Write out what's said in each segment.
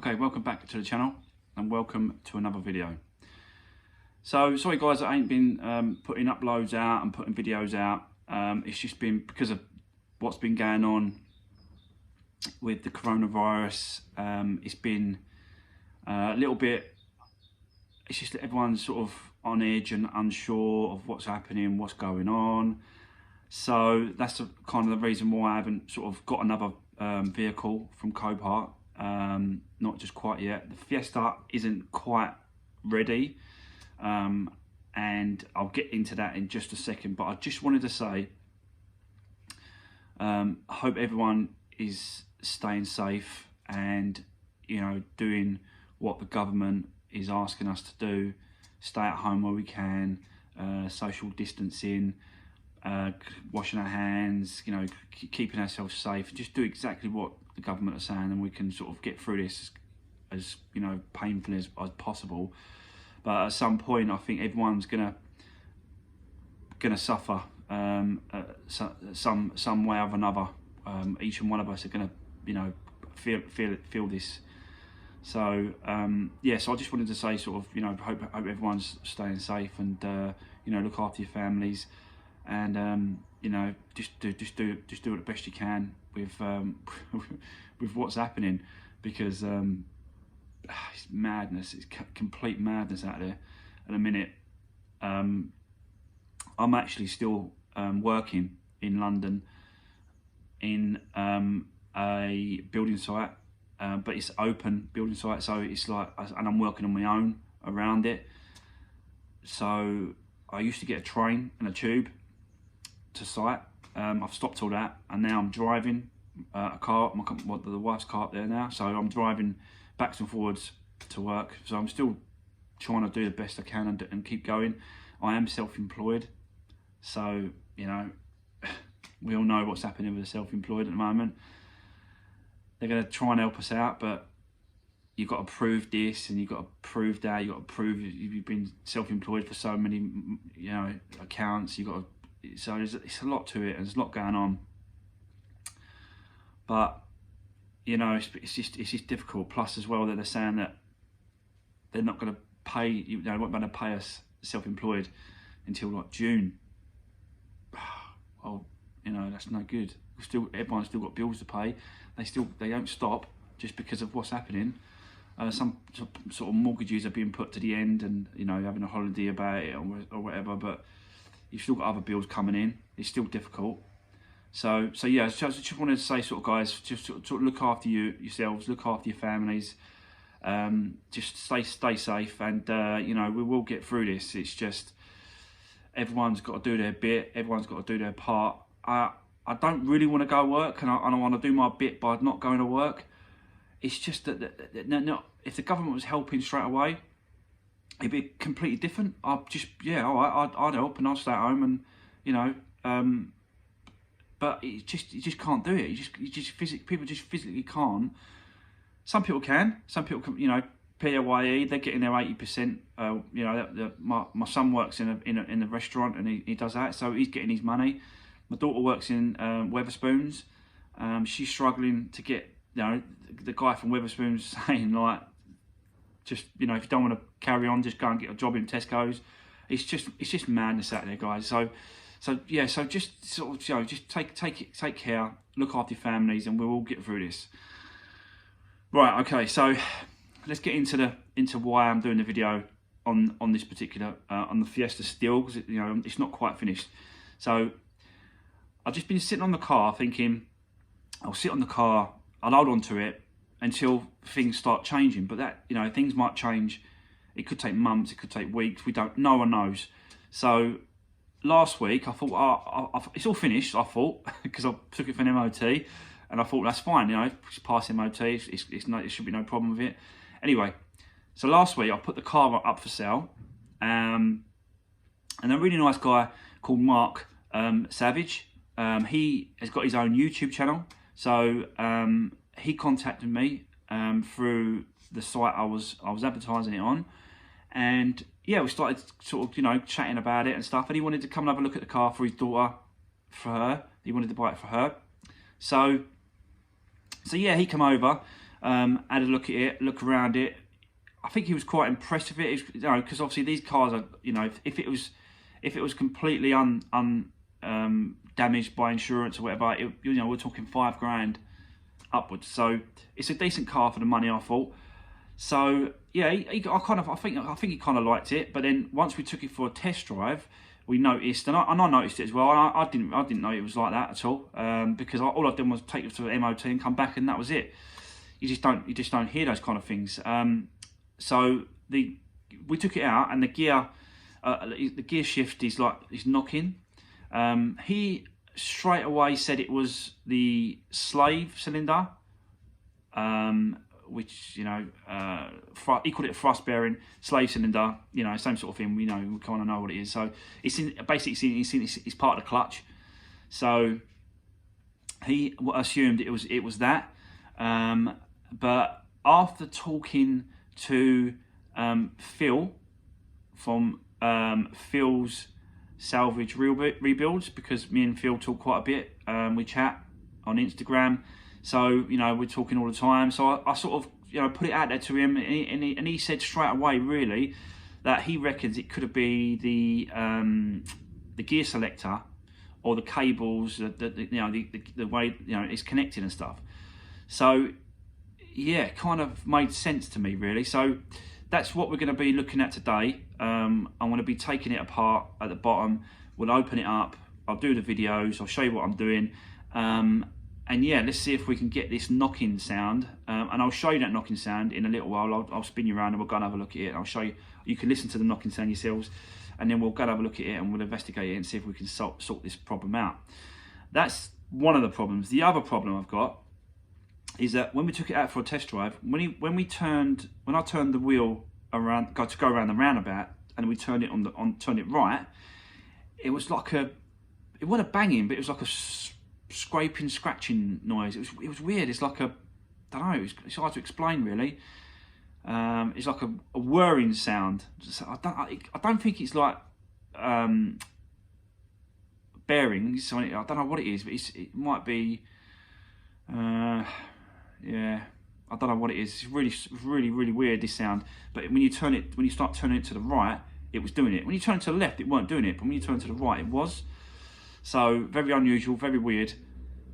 Okay, welcome back to the channel and welcome to another video. So sorry guys, I ain't been putting uploads out and putting videos out. It's just been because of what's been going on with the coronavirus. It's been a little bit, it's just that everyone's sort of on edge and unsure of what's happening, what's going on. So that's kind of the reason why I haven't sort of got another vehicle from Copart. Not just quite yet. The Fiesta isn't quite ready, and I'll get into that in just a second, but I just wanted to say I hope everyone is staying safe and, you know, doing what the government is asking us to do. Stay at home where we can, social distancing, washing our hands, you know, keeping ourselves safe. Just do exactly what the government are saying, and we can sort of get through this as you know, painfully as possible. But at some point, I think everyone's gonna suffer some way or another. Each and one of us are gonna, you know, feel this. So yeah, so I just wanted to say, sort of, you know, hope everyone's staying safe and you know, look after your families, and you know, just do it the best you can with with what's happening, because it's madness. It's complete madness out there at the minute. I'm actually still working in London in a building site, but it's open building site, so it's like, and I'm working on my own around it. So I used to get a train and a tube to site. I've stopped all that, and now I'm driving a car, the wife's car up there now, so I'm driving backwards and forwards to work. So I'm still trying to do the best I can and keep going. I am self-employed, so you know, we all know what's happening with the self-employed at the moment. They're going to try and help us out, but you've got to prove this and you've got to prove that. You've got to prove you've been self-employed for so many, you know, accounts. You've got to, so it's a lot to it, and there's a lot going on. But you know, it's just difficult. Plus, as well, that they're saying that they're not going to pay, you know, won't going to pay us self-employed until like June. Well, you know, that's no good. Everyone's still got bills to pay. They don't stop just because of what's happening. Some sort of mortgages are being put to the end, and you know, having a holiday about it or whatever. But you've still got other bills coming in. It's still difficult. So yeah, so I just wanted to say, sort of guys, just sort of look after yourselves, look after your families, just stay safe, and you know, we will get through this. It's just everyone's got to do their bit, everyone's got to do their part. I don't really want to go work, and I want to do my bit by not going to work. It's just that no, if the government was helping straight away, it'd be completely different. I'd just, yeah, all right, I'd help and I'd stay at home, and you know. But you just can't do it. People just physically can't. Some people can. Some people can. You know, PAYE, they're getting their 80%. You know, my son works in a restaurant, and he does that, so he's getting his money. My daughter works in Wetherspoons. She's struggling to get. You know, the guy from Wetherspoons saying, like, just, you know, if you don't want to carry on, just go and get a job in Tesco's. It's just madness out there, guys. So yeah, so just sort of, you know, just take care, look after your families, and we'll all get through this. Right, okay, so let's get into why I'm doing the video on this particular on the Fiesta still, because you know, it's not quite finished. So I've just been sitting on the car thinking, I'll sit on the car, I'll hold on to it until things start changing. But that, you know, things might change. It could take months, it could take weeks. No one knows. So last week I thought, it's all finished. I thought, because I took it for an MOT, and I thought that's fine. You know, it's past MOT. It should be no problem with it. Anyway, so last week I put the car up for sale, and a really nice guy called Mark Savage. He has got his own YouTube channel. So he contacted me through the site I was advertising it on, and yeah, we started sort of, you know, chatting about it and stuff. And he wanted to come and have a look at the car for his daughter, for her. He wanted to buy it for her. So yeah, he came over. had a look at it, look around it. I think he was quite impressed with it, you know, because obviously these cars are, you know, if it was completely damaged by insurance or whatever, you know, we're talking £5 upwards. So it's a decent car for the money, I thought. So yeah, I think he kind of liked it. But then once we took it for a test drive, we noticed, and I noticed it as well. I didn't know it was like that at all, because all I've done was take it to the MOT and come back, and that was it. You just don't hear those kind of things. So we took it out, and the gear shift is knocking. He straight away said it was the slave cylinder, which, you know, he called it a thrust bearing slave cylinder, you know, same sort of thing. We kind of know what it is. So it's it's part of the clutch. So he assumed it was that, but after talking to Phil from Phil's Salvage Rebuilds, because me and Phil talk quite a bit, we chat on Instagram, so, you know, we're talking all the time. So I sort of, you know, put it out there to him, and he said straight away, really, that he reckons it could be the gear selector or the cables, you know, the way, you know, it's connected and stuff. So yeah, kind of made sense to me, really. So that's what we're going to be looking at today. I'm going to be taking it apart at the bottom. We'll open it up. I'll do the videos. I'll show you what I'm doing. And yeah, let's see if we can get this knocking sound. And I'll show you that knocking sound in a little while. I'll spin you around and we'll go and have a look at it. And I'll show you. You can listen to the knocking sound yourselves. And then we'll go and have a look at it and we'll investigate it and see if we can sort this problem out. That's one of the problems. The other problem I've got is that when we took it out for a test drive, when I turned the wheel around, to go around the roundabout, and we turned it turned it right, it was like it wasn't a banging, but it was like a scraping, scratching noise. It was weird. It's like I don't know. It's hard to explain, really. It's like a whirring sound. I don't think it's like bearings. I don't know what it is, but it might be. Yeah, I don't know what it is. It's really weird, this sound. But when you start turning it to the right, it was doing it. When you turn it to the left, it weren't doing it. But when you turn it to the right, it was. So very unusual, very weird.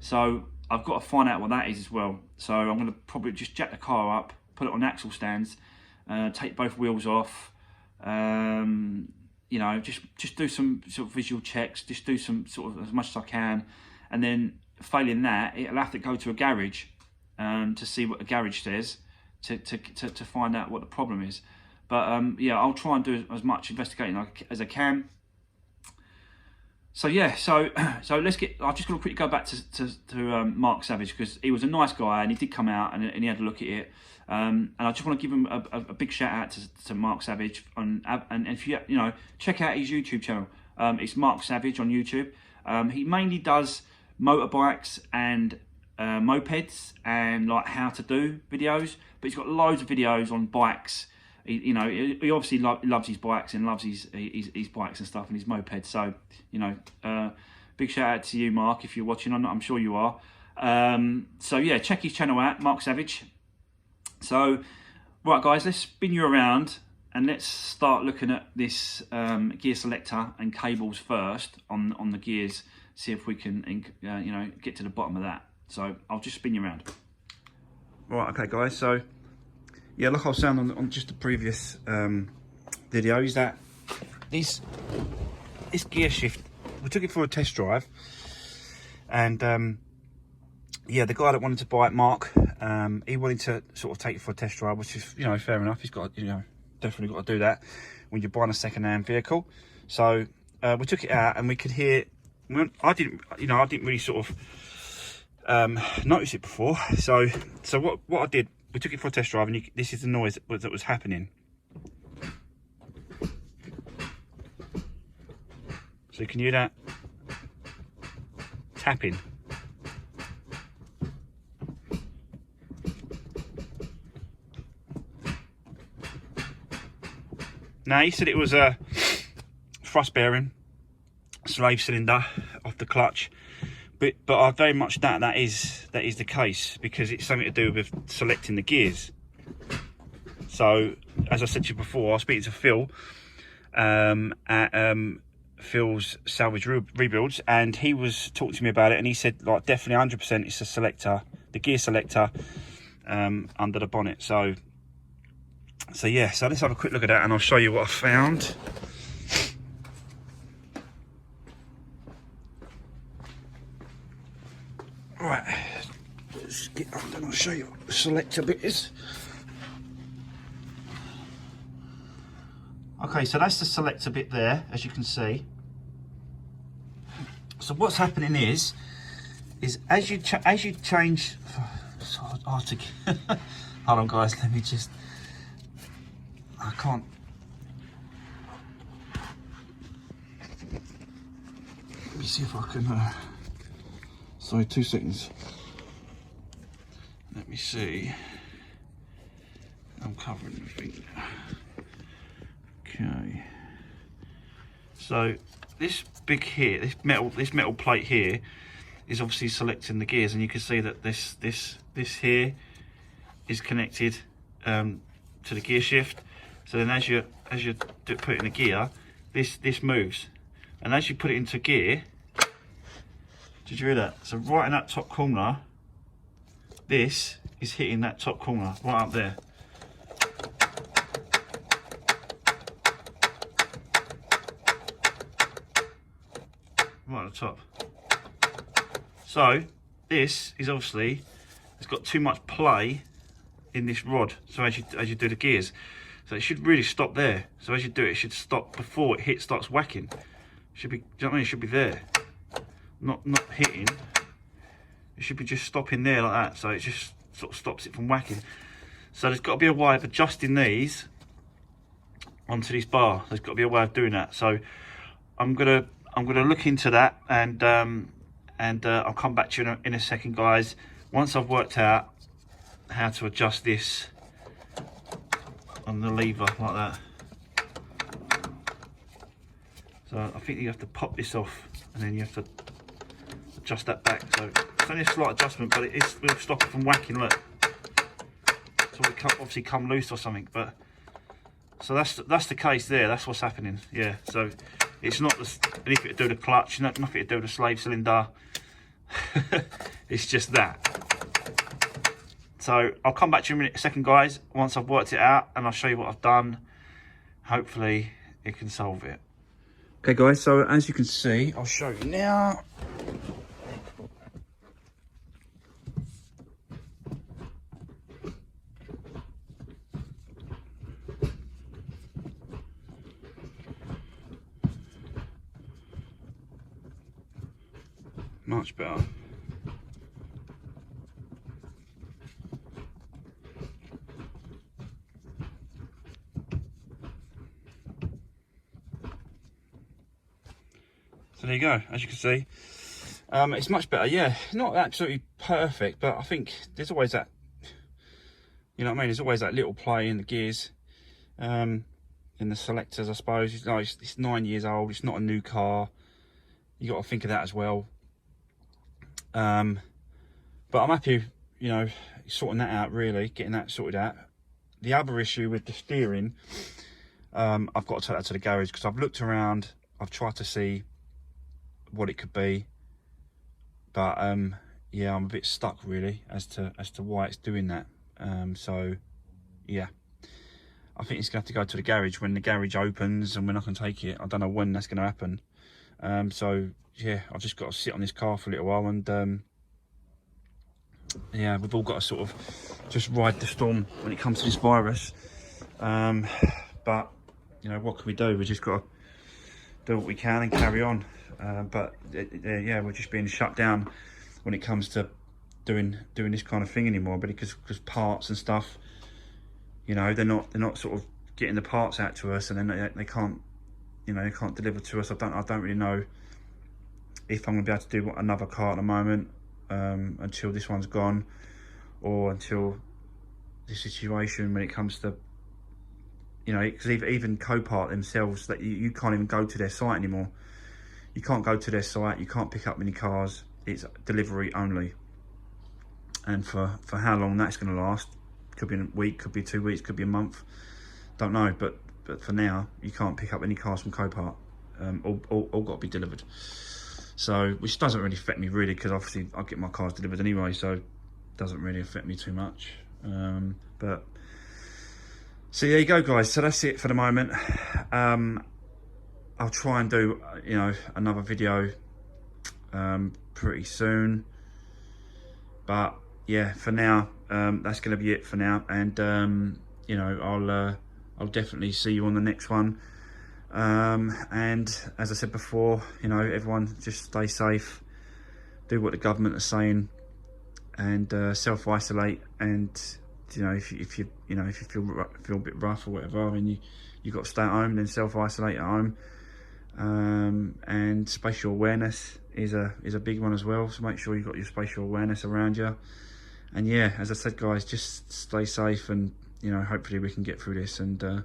So I've got to find out what that is as well. So I'm going to probably just jack the car up, put it on axle stands, take both wheels off. You know, just do some sort of visual checks. Just do some sort of as much as I can, and then failing that, it'll have to go to a garage to see what the garage says to find out what the problem is. But yeah, I'll try and do as much investigating as I can. So yeah, so let's get. I'm just going to quickly go back to Mark Savage, because he was a nice guy and he did come out and he had a look at it. And I just want to give him a big shout out to Mark Savage, and if you know, check out his YouTube channel. It's Mark Savage on YouTube. He mainly does motorbikes and mopeds and like how to do videos, but he's got loads of videos on bikes. He obviously loves his bikes and loves his bikes and stuff and his mopeds. So, you know, big shout out to you, Mark, if you're watching. I'm sure you are. So yeah, check his channel out, Mark Savage. So, right guys, let's spin you around and let's start looking at this gear selector and cables first on the gears. See if we can, you know, get to the bottom of that. So I'll just spin you around. Right, okay guys, so yeah, like I was saying on just the previous video, is that this gear shift, we took it for a test drive, and yeah, the guy that wanted to buy it, Mark, he wanted to sort of take it for a test drive, which is, you know, fair enough. He's got, you know, definitely got to do that when you're buying a second-hand vehicle. So we took it out and we could hear. I didn't really sort of notice it before. So what I did, we took it for a test drive, and this is the noise that was happening. So you can hear that tapping. Now he said it was a thrust bearing slave cylinder off the clutch, but I very much doubt that is that is the case, because it's something to do with selecting the gears. So, as I said to you before, I was speaking to Phil at Phil's Salvage Rebuilds, and he was talking to me about it, and he said, like, definitely 100% it's a selector, the gear selector under the bonnet. So yeah, so let's have a quick look at that, and I'll show you what I found. Right, let's get under and I'll show you what the selector bit is. Okay, so that's the selector bit there, as you can see. So what's happening is as you change, it's hard to get, hold on guys, let me just, I can't. Let me see if I can, sorry, 2 seconds. Let me see. I'm covering everything. Okay. So this big here, this metal plate here is obviously selecting the gears, and you can see that this here is connected to the gear shift. So then as you put it in a gear, this moves, and as you put it into gear, did you hear that? So right in that top corner, this is hitting that top corner right up there. Right at the top. So this is obviously, it's got too much play in this rod. So as you do the gears, so it should really stop there. So as you do it, it should stop before it starts whacking. It should be, do you know what I mean? It should be there, not hitting. It should be just stopping there like that. So it just sort of stops it from whacking. So there's got to be a way of adjusting these onto this bar. There's got to be a way of doing that. So I'm gonna look into that, and I'll come back to you in a second, guys, once I've worked out how to adjust this on the lever like that. So I think you have to pop this off, and then you have to adjust that back. So it's only a slight adjustment, but it will stop it from whacking. Look, so it can obviously come loose or something. But so that's the case there. That's what's happening. Yeah. So it's not anything to do with the clutch, nothing to do with the slave cylinder. It's just that. So I'll come back to you in a second, guys, once I've worked it out, and I'll show you what I've done. Hopefully it can solve it. Okay guys, so as you can see, I'll show you now. Much better. So there you go, as you can see. It's much better, yeah. Not absolutely perfect, but I think there's always that, you know what I mean? There's always that little play in the gears, in the selectors, I suppose. It's 9 years old, it's not a new car. You got to think of that as well. But I'm happy, you know, sorting that out, really, getting that sorted out. The other issue with the steering, I've got to take that to the garage, because I've looked around, I've tried to see what it could be, but yeah, I'm a bit stuck really as to why it's doing that. So yeah, I think it's gonna have to go to the garage when the garage opens and when I can take it. I don't know when that's gonna happen. So yeah, I've just got to sit on this car for a little while, and yeah, we've all got to sort of just ride the storm when it comes to this virus. But you know, what can we do? We just got to do what we can and carry on. But yeah, we're just being shut down when it comes to doing this kind of thing anymore, but because parts and stuff, you know, they're not sort of getting the parts out to us, and then they can't, you know, they can't deliver to us. I don't really know if I'm gonna be able to do another car at the moment, until this one's gone, or until the situation when it comes to, you know, because even Copart themselves, that you can't even go to their site anymore. You can't go to their site, you can't pick up many cars, it's delivery only. and for how long that's going to last, could be a week, could be 2 weeks, could be a month, don't know. But for now, you can't pick up any cars from Copart. All got to be delivered. So, which doesn't really affect me really, because obviously I get my cars delivered anyway, so it doesn't really affect me too much. But so there you go, guys. So that's it for the moment. I'll try and do, you know, another video pretty soon. But yeah, for now, that's going to be it for now. And you know, I'll definitely see you on the next one. And as I said before, you know, everyone just stay safe, do what the government are saying, and self-isolate. And you know, if you feel a bit rough or whatever, and you got to stay at home, then self-isolate at home. And spatial awareness is a big one as well, so make sure you've got your spatial awareness around you. And yeah, as I said, guys, just stay safe, and you know, hopefully we can get through this, and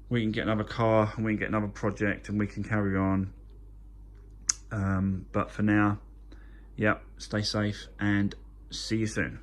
we can get another car, and we can get another project, and we can carry on. But for now, yeah, stay safe and see you soon.